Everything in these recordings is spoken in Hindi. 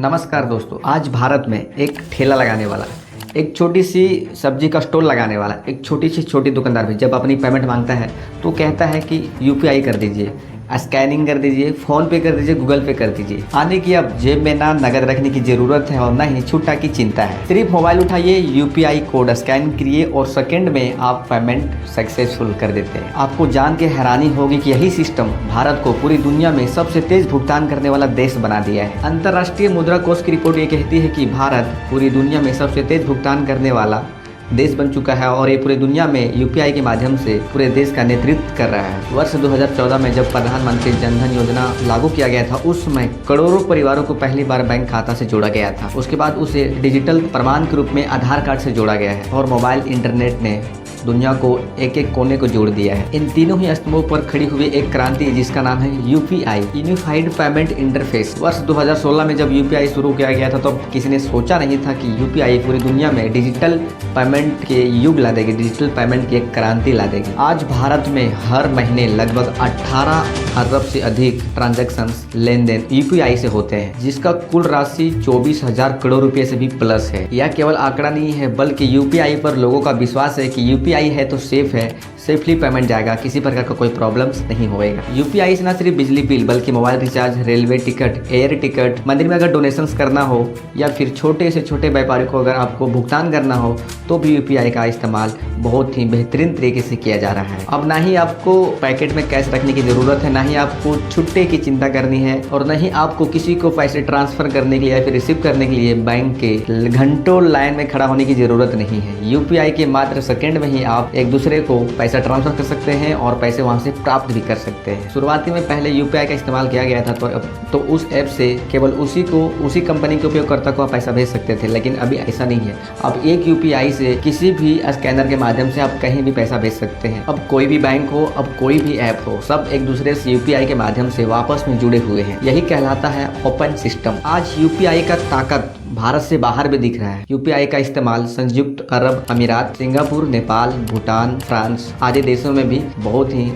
नमस्कार दोस्तों, आज भारत में एक ठेला लगाने वाला, एक छोटी सी सब्जी का स्टॉल लगाने वाला, एक छोटी दुकानदार भी जब अपनी पेमेंट मांगता है तो कहता है कि यूपीआई कर दीजिए, स्कैनिंग कर दीजिए, फ़ोन पे कर दीजिए, गूगल पे कर दीजिए। आने की अब जेब में ना नगद रखने की ज़रूरत है और ना ही छुट्टा की चिंता है। सिर्फ मोबाइल उठाइए, यूपीआई कोड स्कैन करिए और सेकंड में आप पेमेंट सक्सेसफुल कर देते हैं। आपको जान के हैरानी होगी कि यही सिस्टम भारत को पूरी दुनिया में सबसे तेज भुगतान करने वाला देश बना दिया है। अंतर्राष्ट्रीय मुद्रा कोष की रिपोर्ट ये कहती है कि भारत पूरी दुनिया में सबसे तेज भुगतान करने वाला देश बन चुका है और ये पूरी दुनिया में यूपीआई के माध्यम से पूरे देश का नेतृत्व कर रहा है। वर्ष 2014 में जब प्रधानमंत्री जन धन योजना लागू किया गया था, उस समय करोड़ों परिवारों को पहली बार बैंक खाता से जोड़ा गया था। उसके बाद उसे डिजिटल प्रमाण के रूप में आधार कार्ड से जोड़ा गया है और मोबाइल इंटरनेट ने दुनिया को एक एक कोने को जोड़ दिया है। इन तीनों ही स्तंभों पर खड़ी हुई एक क्रांति जिसका नाम है यूपीआई, यूनिफाइड पेमेंट इंटरफेस। वर्ष 2016 में जब यूपीआई शुरू किया गया था तो किसी ने सोचा नहीं था कि यूपीआई पूरी दुनिया में डिजिटल पेमेंट के युग ला देगी, डिजिटल पेमेंट की एक क्रांति ला देगी। आज भारत में हर महीने लगभग 18 अरब से अधिक ट्रांजैक्शंस लेन-देन यूपीआई से होते हैं, जिसका कुल राशि 24,000 करोड़ रुपए से भी प्लस है। यह केवल आंकड़ा नहीं है बल्कि यूपीआई पर लोगों का विश्वास है कि यूपीआई है तो सेफ है, सेफली पेमेंट जाएगा, किसी प्रकार का कोई प्रॉब्लम्स नहीं होएगा। यूपीआई से न सिर्फ बिजली बिल बल्कि mobile recharge, railway ticket, air ticket, मंदिर में अगर डोनेशंस करना हो या फिर छोटे से छोटे व्यापारी को अगर आपको भुगतान करना हो तो भी यूपीआई का इस्तेमाल बहुत ही बेहतरीन तरीके से किया जा रहा है। अब ना ही आपको पैकेट में कैश रखने की ज़रूरत है, ना ही आपको छुट्टे की चिंता करनी है और न ही आपको किसी को पैसे ट्रांसफ़र करने के लिए या फिर रिसीव करने के लिए बैंक के घंटों लाइन में खड़ा होने की ज़रूरत नहीं है। यूपीआई के मात्र सेकेंड में ही आप एक दूसरे को पैसा ट्रांसफर कर सकते हैं और पैसे वहां से प्राप्त भी कर सकते हैं। शुरुआती में पहले यूपीआई का इस्तेमाल किया गया था तो उस ऐप से केवल उसी कंपनी के उपयोगकर्ता को आप पैसा भेज सकते थे, लेकिन अभी ऐसा नहीं है। अब एक यूपीआई से किसी भी स्कैनर के माध्यम से आप कहीं भी पैसा भेज सकते हैं। अब कोई भी बैंक हो, अब कोई भी ऐप हो, सब एक दूसरे से यूपीआई के माध्यम से वापस में जुड़े हुए हैं। यही कहलाता है ओपन सिस्टम। आज यूपीआई का ताकत भारत से बाहर भी दिख रहा है। यूपीआई का इस्तेमाल संयुक्त अरब अमीरात, सिंगापुर, नेपाल, भूटान, फ्रांस आदि देशों में भी बहुत ही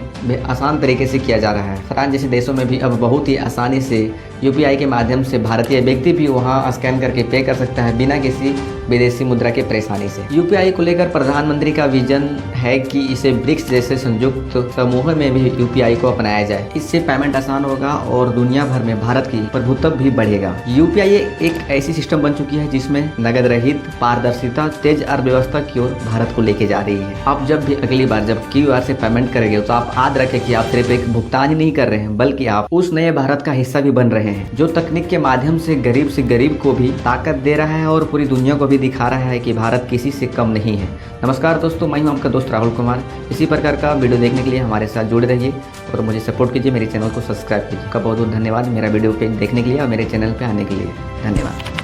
आसान तरीके से किया जा रहा है। फ्रांस जैसे देशों में भी अब बहुत ही आसानी से यूपीआई के माध्यम से भारतीय व्यक्ति भी वहां स्कैन करके पे कर सकता है बिना किसी विदेशी मुद्रा के परेशानी से। यूपीआई को लेकर प्रधानमंत्री का विजन है कि इसे ब्रिक्स जैसे संयुक्त समूह में भी यूपीआई को अपनाया जाए। इससे पेमेंट आसान होगा और दुनिया भर में भारत की प्रभुत्व भी बढ़ेगा। यूपीआई एक ऐसी सिस्टम बन चुकी है जिसमें नगद रहित, पारदर्शिता, तेज अर्थव्यवस्था की ओर भारत को लेके जा रही है। आप जब भी अगली बार जब क्यूआर से पेमेंट करेंगे तो आप याद रखें कि आप सिर्फ एक भुगतान ही नहीं कर रहे हैं बल्कि आप उस नए भारत का हिस्सा भी बन रहे हैं जो तकनीक के माध्यम से गरीब को भी ताकत दे रहा है और पूरी दुनिया को भी दिखा रहा है कि भारत किसी से कम नहीं है। नमस्कार दोस्तों, मैं हूं आपका दोस्त राहुल कुमार। इसी प्रकार का वीडियो देखने के लिए हमारे साथ जुड़े रहिए और मुझे सपोर्ट कीजिए, मेरे चैनल को सब्सक्राइब कीजिए। बहुत बहुत धन्यवाद मेरा वीडियो पे देखने के लिए और मेरे चैनल पे आने के लिए। धन्यवाद।